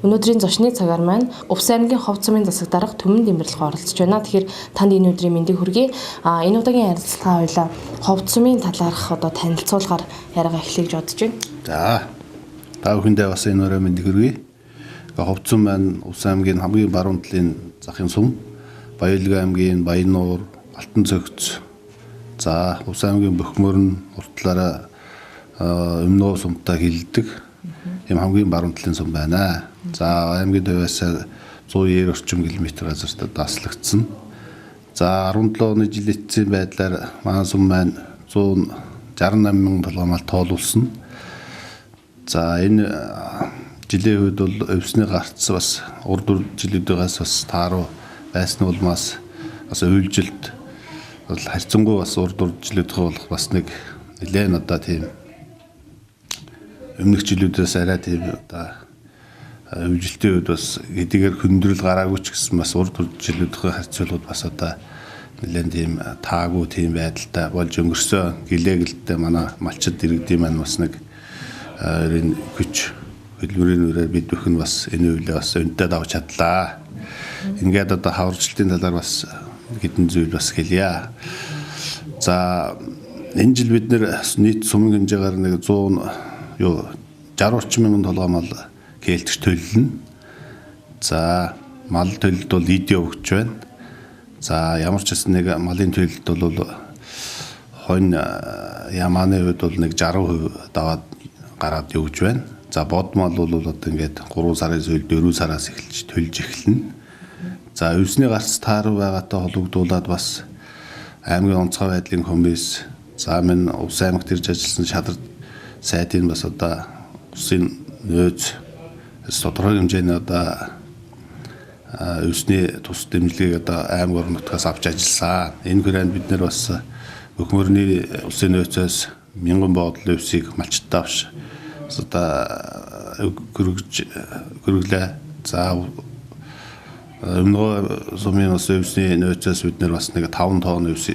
Өнөөдрийн зочны цагаар маань Увс аймгийн Ховд сумын засаг дарга Түмэн Дэмэрлэх оролцож байна. Тэгэхээр танд энэ өдрийн мэндийг хүргэе. Энэ удаагийн ярилцлага хоёлаа Ховд сумын талаарх танилцуулгаар яриагаа эхлэе гэж бодож байна. За. Та бүхэндээ бас энэ өрөө мэндийг хүргэе. Ховд сум маань Увс аймгийн хамгийн баруун талын захын сум. Баялаг аймгийн Баянуур, Алтан цогц. За, Увс аймгийн Бөхмөрн урт талаараа Өмнөө сумтай хилдэг. Ийм хамгийн баруун талын сум байна. За, аймгийн төвөөс 190 орчим км газарт дааслагдсан. За, 17 оны жил эцсийн байдлаар манай сум маань 168 мянган толгомол тоолуулсан. За, энэ жилийн үед бол өвсний гарц бас урд жилүүдээс бас тааруу байсан улмаас бас үйлжилт бол харьцангуй бас урд жилүүдх болох бас нэг нэлээд одоо тийм өмнөх жилүүдээс арай тийм одоо үйлжилтийн үед бас хэдийгээр хөндрөл гараагүй ч гэсэн бас урд жилүүдх харьцуулбал бас одоо нэлээд тийм таагүй тийм байдалтай болж өнгөрсөн гэлээгэлтэй манай малчид иргэдийн маань бас нэг энэ хүч хөдөлмөрийн үрээр бид бүхэн бас энэ үеийг бас өнтөд авч чадлаа. Ингээд одоо хаврчлалтын талаар бас хэдэн зүйл бас хэлье. За, энэ жил бид нийт сумын хэмжээгээр нэг 60 орчим мянган толгомол кээлтгч төлөлнө. За, мал төлөлд бол ид явагч байна. За, ямар ч гэсэн нэг малын төлөлд бол хонь ямааны үед бол нэг 60% даваад гараад явж байна. За, бод мал бол одоо ингээд 3 сарын зүйл 4 сараас эхэлж төлж эхэлнэ. За, өвсний гарц тааруу байгаатай холбогдуулаад бас аймгийн онцгой байдлын комисс, за минь Увс аймагт ирж ажилласан шадар сайдын бас одоо усын нөөц тодорхой хэмжээний одоо өвсний тус дэмжлэгийг одоо аймаг орон нутгаас авч ажилласан. Энэ хүрээнд бид нэр бас Бөхмөрний усын нөөцөөс 1000 боодол өвсийг малчтаа авч одоо гөрөглөө. За, өмнөө сумын өвсний нөөцөөс бид нэр бас нэг 5 тонн өвс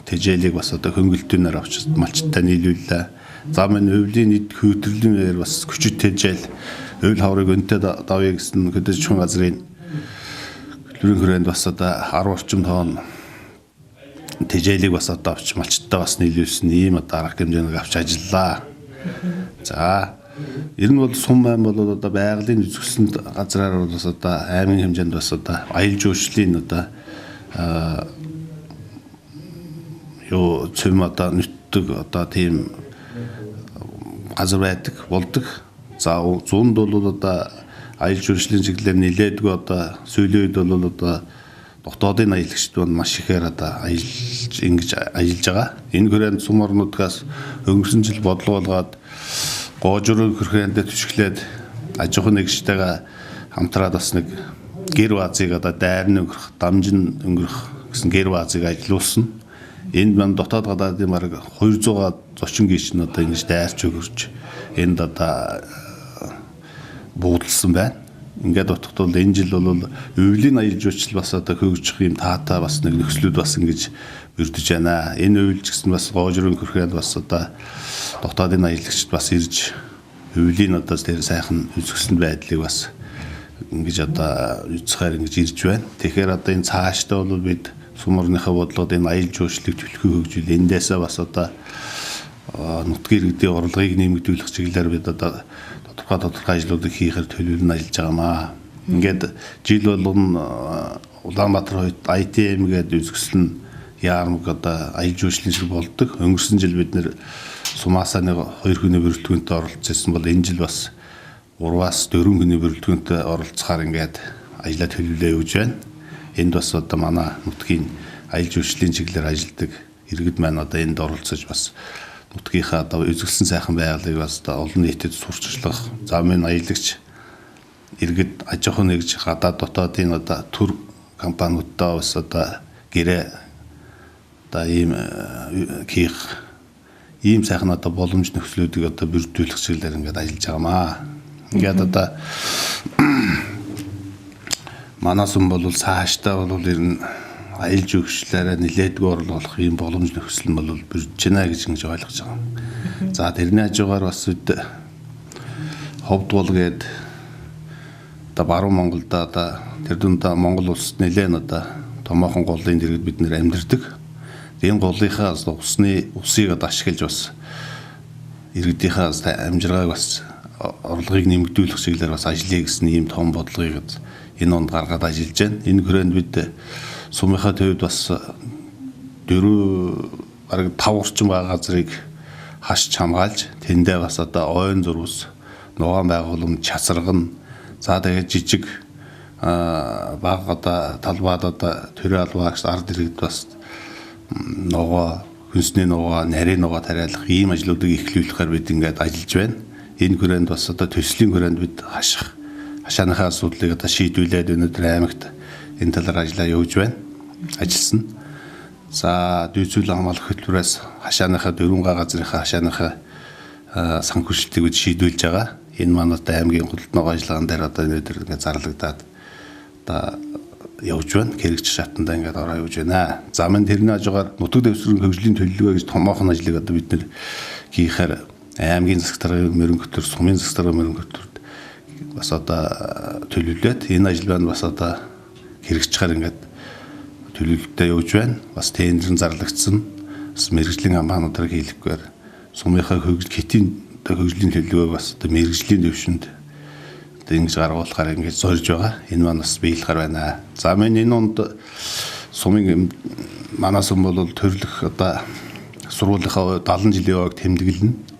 тэжээлийг бас одоо хөнгөлтөөнөр авч малчтаа нийлүүллээ. За, минь өвлийн нийт хүйтрлийн үеэр бас хүчит тэжээл өвл хаврыг өнтөд давъя гэсэн хөдөлгөөн газрын хөдөлмөрийн хүрээнд бас одоо 10 орчим тонн тэжээлийг бас одоо авч малчтаа бас нийлүүлсэн ийм одоо арга хэмжээнийг авч ажиллаа. За, ер нь бол сум аймаг бол одоо байгалийн үзэсгэлэн газраар бас одоо аймгийн хэмжээнд бас одоо аялал жуулчлалын одоо цөм одоо нүтдэг одоо тийм газар байдаг болдог. За, зүүнд бол одоо аялал жуулчлалын чиглэлээр нэлээдгүй одоо сүүлийн үед бол одоо дотоодын аялагчид бол маш ихээр одоо ингэж ажиллаж байгаа. Энэ хүрээнд сум орнуудаас өнгөрсөн жил бодлого болгоод гоожрын хөрхөөндөө түшиглээд аж ахуйн нэгжтэйгээ хамтраад бас нэг гэр баазыг одоо дайрны өнгөрөх, дамжин өнгөрөх гэсэн гэр баазыг ажилуулсан. Энд маань дотоод гадаадын бараг 200-аад зочин гişн одоо ингэж дайрч өгөрч энд одоо буудалсан байна. Ингээд утгад бол энэ жил бол өвлийн аялал жуулчлал бас одоо хөгжих юм таатай бас нэг нөхцлүүд бас ингэж бүрдэж байна. Энэ өвлж гэсэн бас гоожрын хөрхөөнд бас одоо дотоодын аялагчид бас ирж өвлийн одоо тэр сайхан үзэсгэлэн байдлыг бас ингэж одоо үзэхээр ингэж ирж байна. Тэгэхээр одоо энэ цаашдаа бол бид сум орныхаа бодлогод энэ аялал жуулчлалыг төлхөө хөгжүүл эндээсээ бас одоо нутгийн иргэдийн орлогыг нэмэгдүүлэх чиглэлээр бид одоо тодорхой ажлуудыг хийхээр төлөвлөн ажиллаж байгаамаа. Ингээд жил болгон Улаанбаатар хойд ITM гэдэг үзэсгэлэн яармаг одоо аялал жуулчлалын шиг болдог. Өнгөрсөн жил бид нэр сумаасаа нэг 2 хүний бүрэлдэхүүнтэй оролцсон бол энэ жил бас 3-аас 4 хүний бүрэлдэхүүнтэй оролцохоор ингээд ажлаа төлөвлөө явуулж байна. Энд бас одоо манай нутгийн аялал жуулчлалын чиглэлээр ажилладаг иргэд маань одоо энд оролцож бас нутгийнхаа одоо үзэсгэлэн сайхан байгалыг бас олон нийтэд сурчлах, замын аялагч иргэд аж ахуйн нэгж гадаад дотоодын одоо төр компаниудтай бас одоо гэрээ одоо хийх ийм сайхан одоо боломж нөхцлүүдийг одоо бүрдүүлэх чиглэлээр ингээд ажиллаж байгаамаа. Ингээд одоо манай сум бол цаашдаа бол ер нь аялал жуулчлалаараа нэлээдгүй орлох ийм боломж нөхцөл нь бол бүрдэж байна гэж ингэж ойлгож байгаа. За, тэрний хажуугаар бас Ховд бол гээд одоо баруун Монголд одоо тэр дундаа Монгол улсад нэлээд одоо томоохон голын дэргэд бид нэр амьдардаг. Энэ голынхаа усыг одоо ашиглаж бас иргэдийнхээ амжиргааг бас орлогыг нэмэгдүүлэх чиглэлээр бас ажиллая гэсэн ийм том бодлогыг энэ онд гаргаад ажиллаж байна. Энэ хүрээнд бид сумынхаа төвд бас 5 орчим байгаа газрыг хашч хамгаалж тэндээ бас одоо ойн зурвас, нугаан байгууламж, часарган, за тэгээд жижиг баг одоо талбайд одоо төрийн албаагч ард иргэд бас ногоо, хүнсний ногоо, нарийн ногоо тариалах ийм ажлуудыг эхлүүлэхээр бид ингээд ажиллаж байна. Энэ хүрээнд бас одоо төслийн хүрээнд бид хашааныхаа асуудлыг одоо шийдвүүлээд өнөөдөр аймагт энэ талаар ажиллаа явуулж байна. Ажилласан. За дүйцүүл хамгаалах хөтөлбөрөөс хашааныхаа 4 газрынхаа хашааныхаа санхүүжилтийг бид шийдвүүлж байгаа. Энэ маань одоо аймгийн худалдааны ажиллагаан дээр одоо өнөөдөр ингээд зарлагдаад одоо явж байна. Хэрэгжих шатанда ингээд ороо явж байна. За мань тэрний хажуугаар нутаг дэвсгэрийн хөгжлийн төлөвлөгөө гэж томоохон ажлыг одоо бид нэр хийхээр аймгийн засаг даргын мөрөнгө хөтөр, сумын засаг даргын мөрөнгө хөтөрд бас одоо төлөвлөлөөд энэ ажил байна бас одоо хэрэгжихаар ингээд төлөвлөлтөд явж байна. Бас тендерын зарлагдсан. Бас мэрэгжлийн компаниудаар хийлгэхээр сумынхаа хэтийн хөгжлийн төлөвлөгөөг бас одоо мэрэгжлийн дэвшинд одоо ингэж гаргуулахаар ингэж зорж байгаа. Энэ маань бас биелэхэр байна. За мен энэ онд сумын манай сум бол төрлөх одоо сургуулийнхаа 70 жилийн яваг тэмдэглэнэ.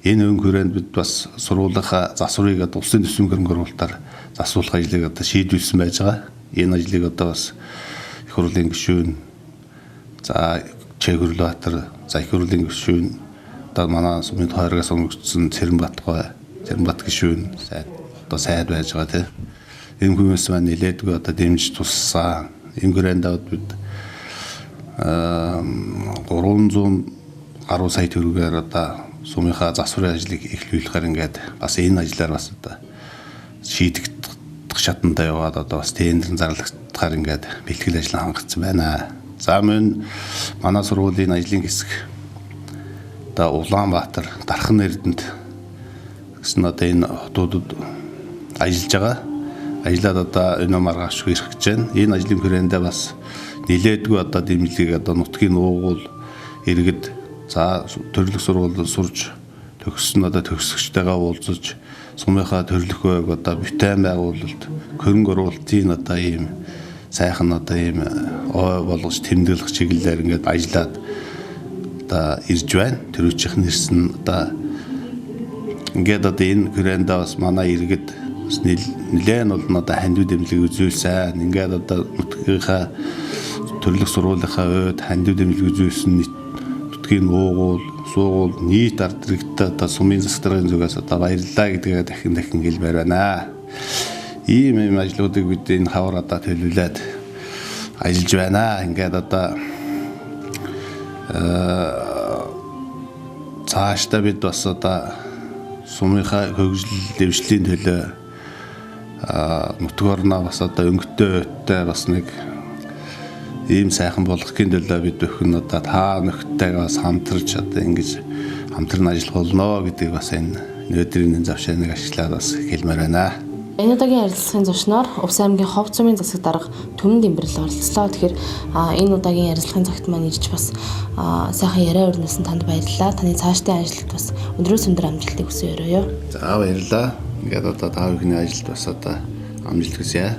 Энэ өн хүрээнд бид бас сургуулийнхаа засварыг одоо улсын төсвийн хөрөнгө оруулалтаар засвуулах ажлыг одоо шийдвүүлсэн байж байгаа. Энэ ажлыг одоо бас их хурлын гишүүн, за Чэхүрлбаатар, за их хурлын гишүүн, одоо манай сумын тойрогоос өнгөрсөн Цэрэнбат гишүүн сайд байж байгаа тийм. Энэ хүмүүс маань нэлээдгүй одоо дэмжиж туссан. Энэ хүрээнд бид 300 гаруй сая төгрөгээр одоо сумынхаа засварын ажлыг эхлүүлэхээр ингээд бас энэ ажлаар бас одоо шийдэгдэх шатанда яваад одоо бас тендерын зарлагдахаар ингээд бэлтгэл ажил хангагдсан байна. За мөн манай сургуулийн ажлын хэсэг одоо Улаанбаатар, Дархан Эрдэнэт гэсэн одоо энэ хотуудад ажиллаж байгаа. Ажиллаад одоо өнөө маргааш ирэх гэж байна. Энэ ажлын хүрээндээ бас нэлээдгүй одоо дэмжлэгийг одоо нутгийн уугуул иргэд, за төрлөх сургуульд сурж төгссөн одоо төгсөгчтэйгээ уулзаж сумынхаа төрлөхөөг одоо бүтээн байгуулалт, хөрөнгө оруулалтын одоо ийм сайхан одоо ийм ой болгож тэмдэглэх чиглэлээр ингээд ажиллаад одоо ирж байна. Төрөвчийнх нэрсэн одоо ингээд одоо энэ хүрээндээ бас манай иргэд бас нэлээд бол одоо хандив дэмжлэг үзүүлсэн. Ингээд одоо нутгийнхаа төрлөх сургуулийнхаа ойд хандив дэмжлэг үзүүлсэн нутгийн уугуул, суугуул, нийт ард иргэдэд одоо сумын засаг даргын зүгээс одоо баярлалаа гэдгээ дахин хэлмээр байна. Ийм ажлуудыг бид энэ хавар одоо төлөвлөд ажиллаж байна. Ингээд одоо цаашдаа бид бас одоо сумынхаа хөгжил дэвшлийн төлөө нутг орноо бас одоо өнгөтэй өттэй бас нэг ийм сайхан болгохын төлөө бид бүхэн одоо та нөхдөйгээ бас хамтарч одоо ингэж хамтран ажиллах болно гэдгийг бас энэ өнөөдрийн завшааныг ашиглаад бас хэлмээр байна. Энэ удаагийн ярилцлагын зочноор Увс аймгийн Ховд сумын засаг дарга Түмэн Дэмбэрэл оролцлоо. Тэгэхээр энэ удаагийн ярилцлагын цагт маань ирж бас сайхан яриа өрнөсөн танд баярлалаа. Таны цаашдын ажилд бас өндрөөс өндөр амжилтыг хүсье өрөөё. За баярлалаа. Ингээд одоо та бүхний ажилд бас одоо амжилт хүсье.